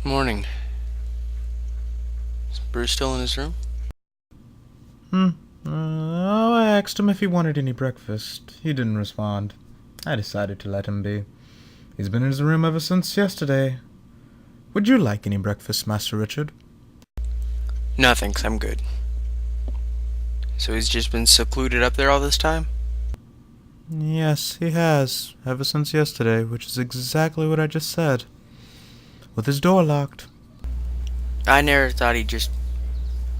Morning. Is Bruce still in his room? I asked him if he wanted any breakfast. He didn't respond. I decided to let him be. He's been in his room ever since yesterday. Would you like any breakfast, Master Richard? No, thanks. I'm good. So he's just been secluded up there all this time? Yes, he has, ever since yesterday, which is exactly what I just said. With his door locked. I never thought he'd just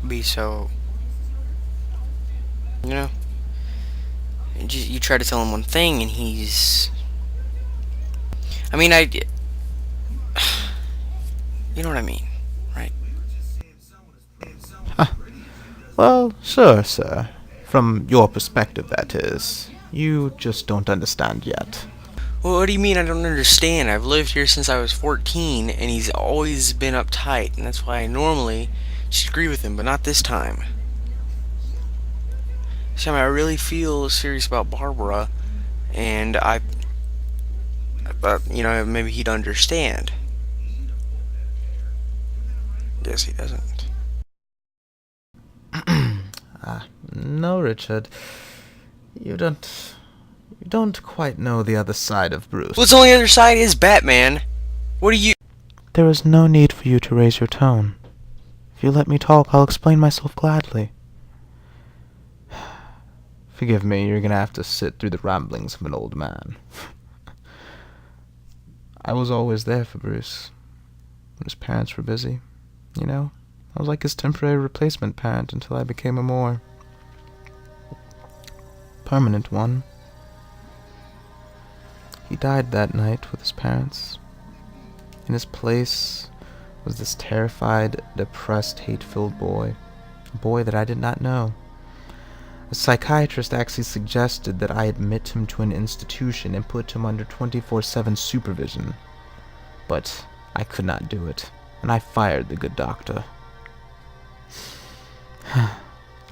be so... You know? You try to tell him one thing and he's... I mean, You know what I mean, right? Well, sure, sir. From your perspective, that is. You just don't understand yet. Well, what do you mean I don't understand? I've lived here since I was 14, and he's always been uptight, and that's why I normally just agree with him, but not this time. Sam, I really feel serious about Barbara, and I thought, maybe he'd understand. Guess he doesn't. No, Richard. You don't quite know the other side of Bruce. What's on the other side is Batman. What do you... There is no need for you to raise your tone. If you let me talk, I'll explain myself gladly. Forgive me, you're gonna have to sit through the ramblings of an old man. I was always there for Bruce. When his parents were busy, I was like his temporary replacement parent until I became a more permanent one. He died that night with his parents. In his place was this terrified, depressed, hate-filled boy. A boy that I did not know. A psychiatrist actually suggested that I admit him to an institution and put him under 24/7 supervision. But I could not do it, and I fired the good doctor.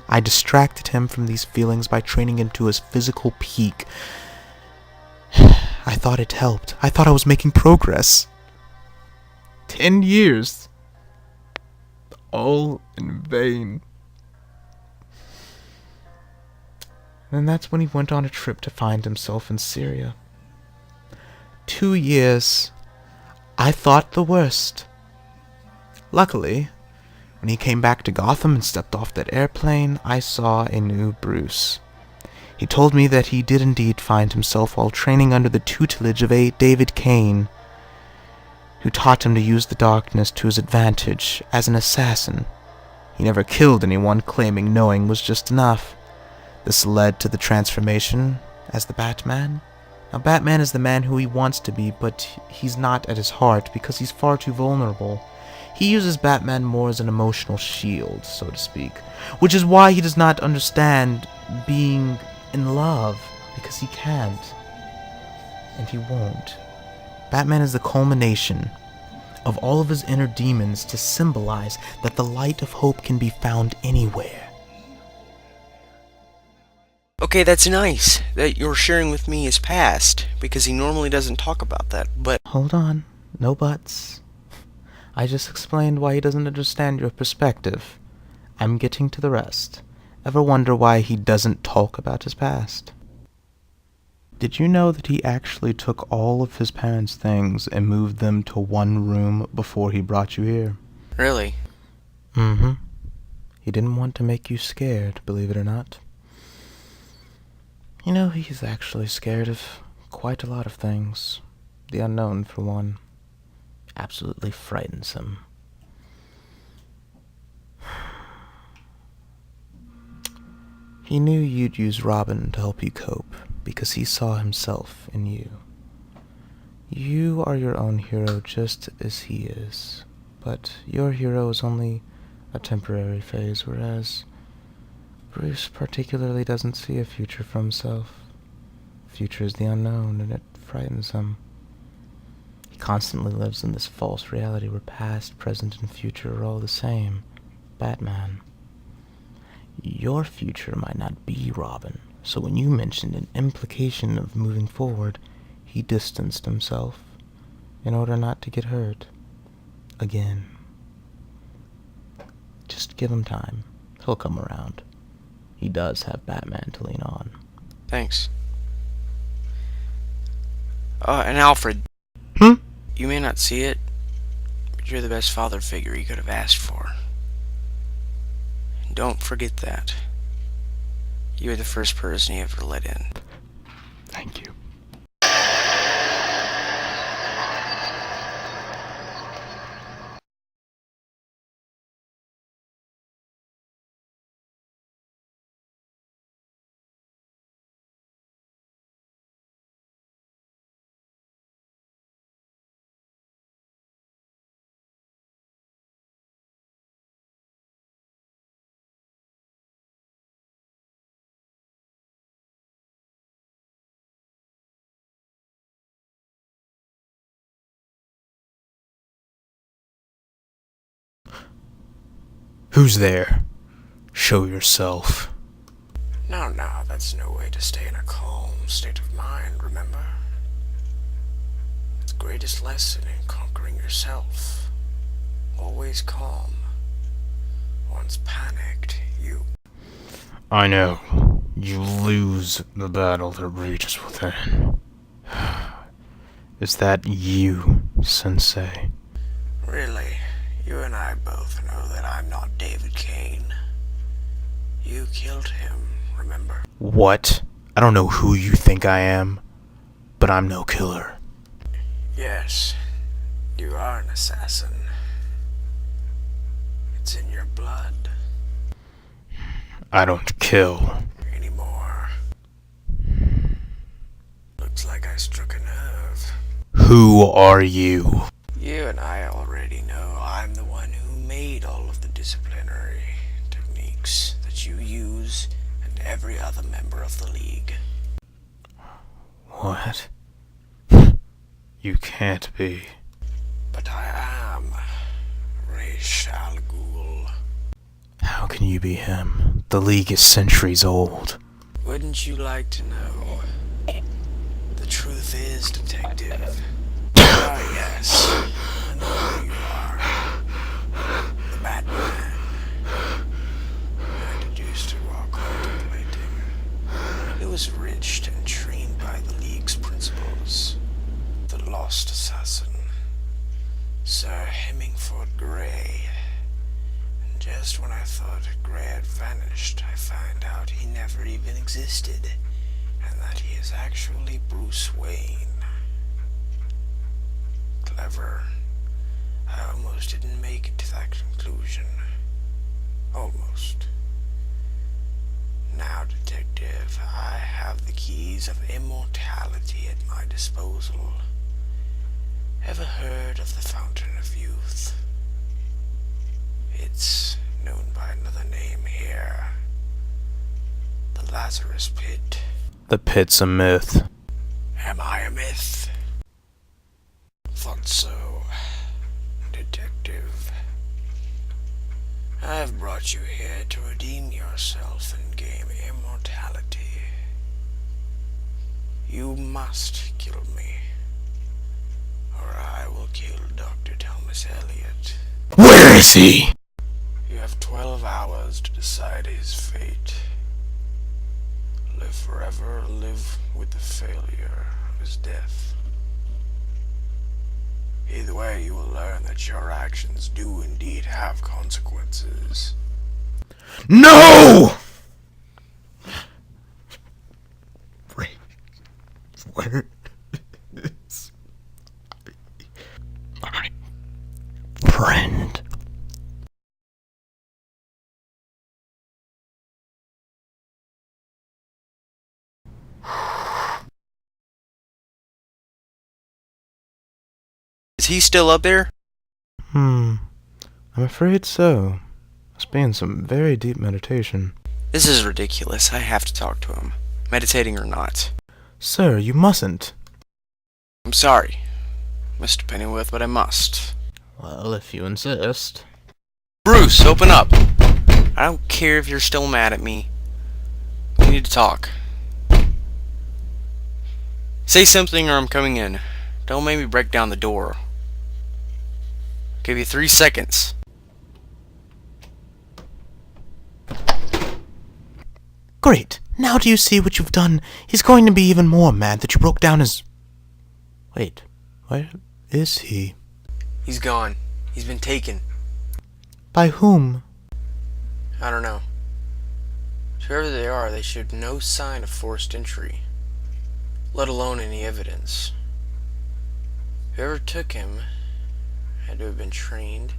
I distracted him from these feelings by training him to his physical peak. I thought it helped. I thought I was making progress. 10 years. All in vain. And that's when he went on a trip to find himself in Syria. 2 years. I thought the worst. Luckily, when he came back to Gotham and stepped off that airplane, I saw a new Bruce. He told me that he did indeed find himself while training under the tutelage of a David Kane, who taught him to use the darkness to his advantage as an assassin. He never killed anyone, claiming knowing was just enough. This led to the transformation as the Batman. Now, Batman is the man who he wants to be, but he's not at his heart because he's far too vulnerable. He uses Batman more as an emotional shield, so to speak, which is why he does not understand being in love, because he can't, and he won't. Batman is the culmination of all of his inner demons to symbolize that the light of hope can be found anywhere. Okay, that's nice that you're sharing with me his past, because he normally doesn't talk about that, but... Hold on, no buts. I just explained why he doesn't understand your perspective. I'm getting to the rest. Ever wonder why he doesn't talk about his past? Did you know that he actually took all of his parents' things and moved them to one room before he brought you here? Really? Mm-hmm. He didn't want to make you scared, believe it or not. He's actually scared of quite a lot of things. The unknown, for one. Absolutely frightens him. He knew you'd use Robin to help you cope, because he saw himself in you. You are your own hero just as he is, but your hero is only a temporary phase, whereas Bruce particularly doesn't see a future for himself. Future is the unknown, and it frightens him. He constantly lives in this false reality where past, present, and future are all the same. Batman. Your future might not be Robin, so when you mentioned an implication of moving forward, he distanced himself in order not to get hurt. again. Just give him time. He'll come around. He does have Batman to lean on. Thanks. And Alfred. You may not see it, but you're the best father figure he could have asked for. And don't forget that. You're the first person he ever let in. Thank you. Who's there? Show yourself. No, that's no way to stay in a calm state of mind, remember? It's the greatest lesson in conquering yourself. Always calm. Once panicked, you... I know. You lose the battle that rages within. Is that you, Sensei? Really, you and I both know that I'm not David Kane. You killed him, remember? What? I don't know who you think I am, but I'm no killer. Yes, you are an assassin. It's in your blood. I don't kill. Anymore. Looks like I struck a nerve. Who are you? You and I already know I'm the one who made all of the disciplinary techniques that you use and every other member of the League. What? You can't be. But I am Ra's al Ghul. How can you be him? The League is centuries old. Wouldn't you like to know? The truth is, Detective. Ah, yes. I know who you are. The Batman. I deduced it while contemplating. He was rich and trained by the League's principles. The lost assassin, Sir Hemingford Grey. And just when I thought Grey had vanished, I find out he never even existed, and that he is actually Bruce Wayne. Clever. I almost didn't make it to that conclusion. Almost. Now, Detective, I have the keys of immortality at my disposal. Ever heard of the Fountain of Youth? It's known by another name here. The Lazarus Pit. The pit's a myth. Am I a myth? Thought so, Detective. I've brought you here to redeem yourself and gain immortality. You must kill me, or I will kill Dr. Thomas Elliot. Where is he? You have 12 hours to decide his fate. Live forever or live with the failure of his death. Either way, you will learn that your actions do indeed have consequences. No! Where is my friend? Is he still up there? I'm afraid so. Must be in some very deep meditation. This is ridiculous. I have to talk to him. Meditating or not. Sir, you mustn't. I'm sorry, Mr. Pennyworth, but I must. Well, if you insist. Bruce, open up! I don't care if you're still mad at me. We need to talk. Say something or I'm coming in. Don't make me break down the door. Give you 3 seconds. Great. Now do you see what you've done? He's going to be even more mad that you broke down his... Wait, where is he? He's gone. He's been taken. By whom? I don't know. Whoever they are, they showed no sign of forced entry, let alone any evidence. Whoever took him had to have been trained.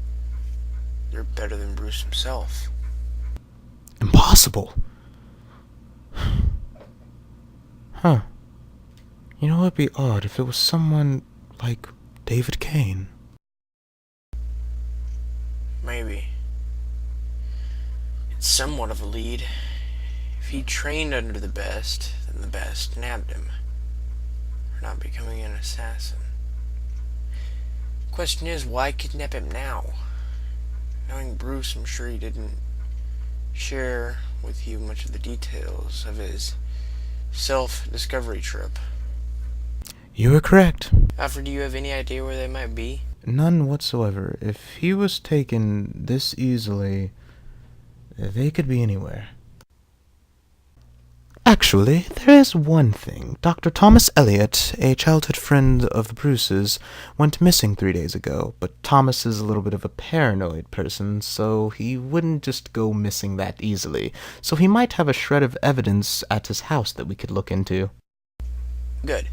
They're better than Bruce himself. Impossible. Huh. You know, it'd be odd if it was someone like David Kane. Maybe. It's somewhat of a lead. If he trained under the best, then the best nabbed him for not becoming an assassin. Question is, why kidnap him now? Knowing Bruce, I'm sure he didn't share with you much of the details of his self-discovery trip. You were correct. Alfred, do you have any idea where they might be? None whatsoever. If he was taken this easily, they could be anywhere. Actually, there is one thing. Dr. Thomas Elliot, a childhood friend of the Bruce's, went missing 3 days ago, but Thomas is a little bit of a paranoid person, so he wouldn't just go missing that easily. So he might have a shred of evidence at his house that we could look into. Good.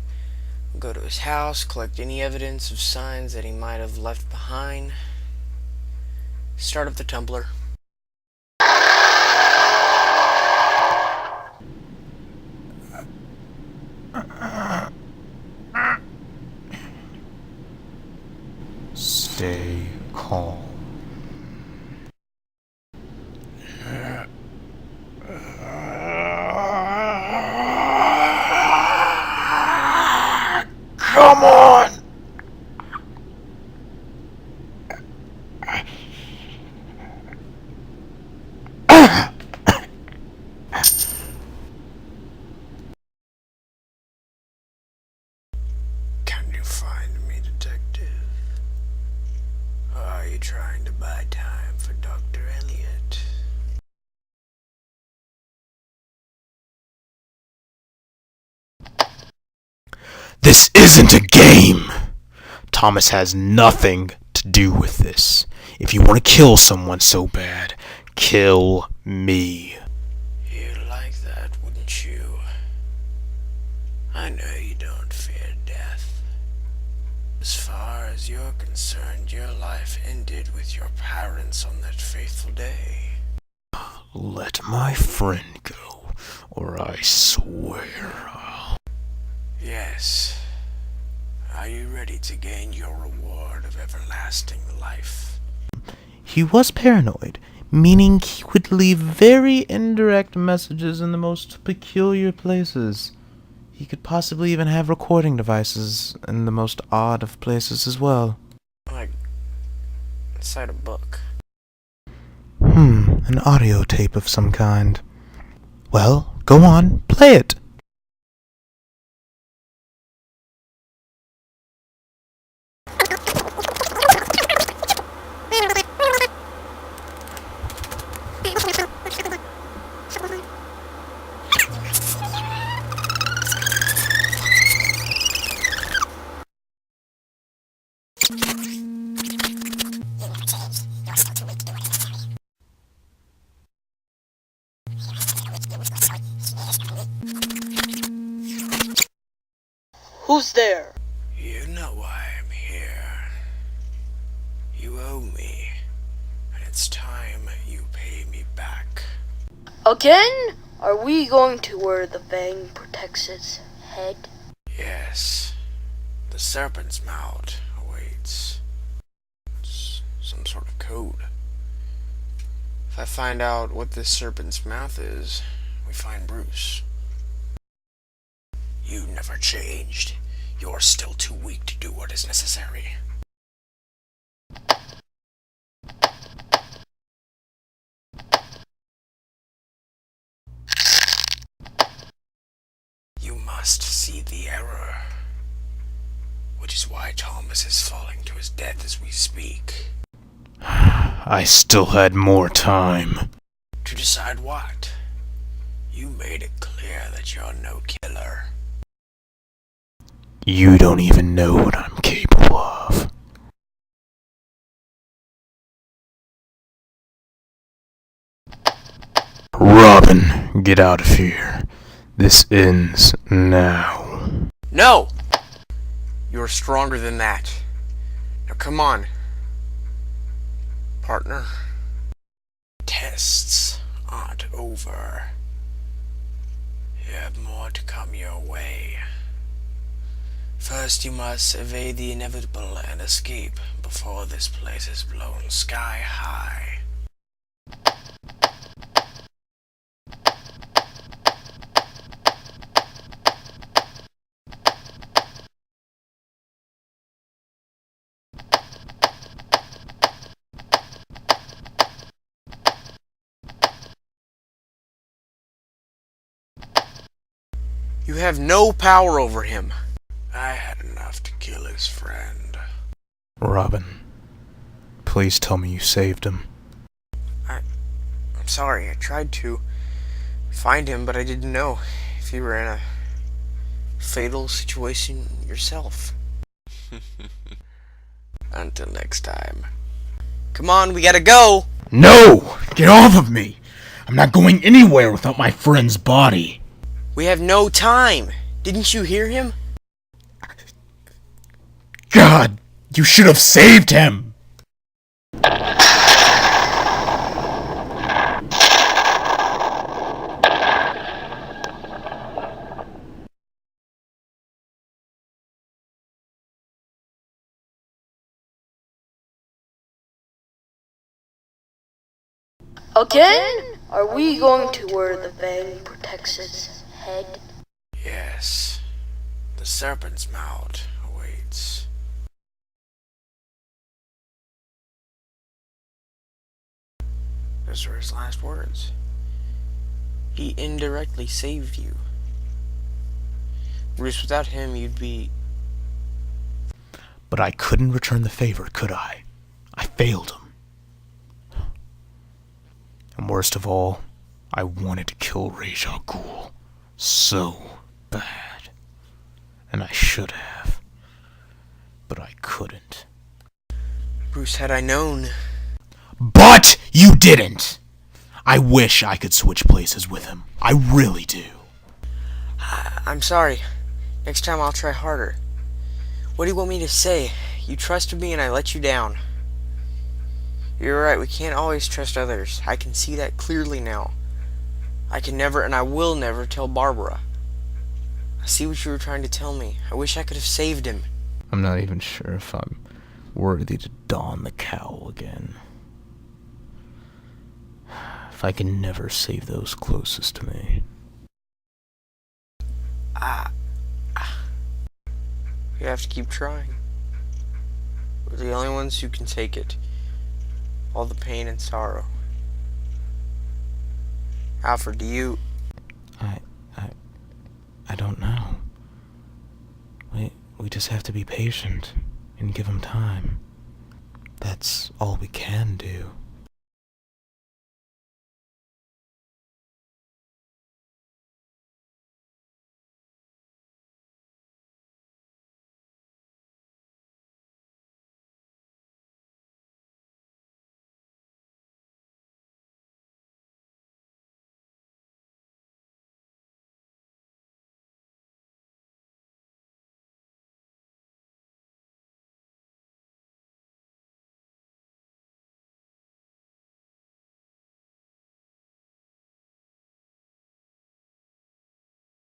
We'll go to his house, collect any evidence of signs that he might have left behind. Start up the Tumblr. Stay calm. Come on! Can you find me, detective? Or are you trying to buy time for Dr. Elliot? This isn't a game! Thomas has nothing to do with this. If you want to kill someone so bad, kill me. You'd like that, wouldn't you? I know you don't fear death. As far as you're concerned, your life ended with your parents on that fateful day. Let my friend go, or I swear I'll... Yes. Are you ready to gain your reward of everlasting life? He was paranoid, meaning he would leave very indirect messages in the most peculiar places. He could possibly even have recording devices in the most odd of places as well. Like, inside a book. An audio tape of some kind. Well, go on, play it. Who's there? You know why I'm here. You owe me, and it's time you pay me back. Again? Are we going to where the fang protects its head? Yes, the serpent's mouth awaits. It's some sort of code. If I find out what this serpent's mouth is, we find Bruce. You never changed. You're still too weak to do what is necessary. You must see the error. Which is why Thomas is falling to his death as we speak. I still had more time. To decide what? You made it clear that you're no killer. You don't even know what I'm capable of. Robin, get out of here. This ends now. No! You're stronger than that. Now come on. Partner. Tests aren't over. You have more to come your way. First, you must evade the inevitable and escape before this place is blown sky high. You have no power over him. I had enough to kill his friend. Robin, please tell me you saved him. I'm sorry, I tried to find him, but I didn't know if you were in a fatal situation yourself. Until next time. Come on, we gotta go! No! Get off of me! I'm not going anywhere without my friend's body. We have no time! Didn't you hear him? God! You should have saved him! Again? Are we going to where the fang protects its head? Yes. The serpent's mouth awaits. Those were his last words. He indirectly saved you. Bruce, without him, you'd be... But I couldn't return the favor, could I? I failed him. And worst of all, I wanted to kill Ra's al Ghul so bad. And I should have. But I couldn't. Bruce, had I known... But you didn't! I wish I could switch places with him. I really do. I'm sorry. Next time I'll try harder. What do you want me to say? You trusted me and I let you down. You're right, we can't always trust others. I can see that clearly now. I can never and I will never tell Barbara. I see what you were trying to tell me. I wish I could have saved him. I'm not even sure if I'm worthy to don the cowl again. If I can never save those closest to me. You have to keep trying. We're the only ones who can take it. All the pain and sorrow. Alfred, do you... I don't know. We just have to be patient and give him time. That's all we can do.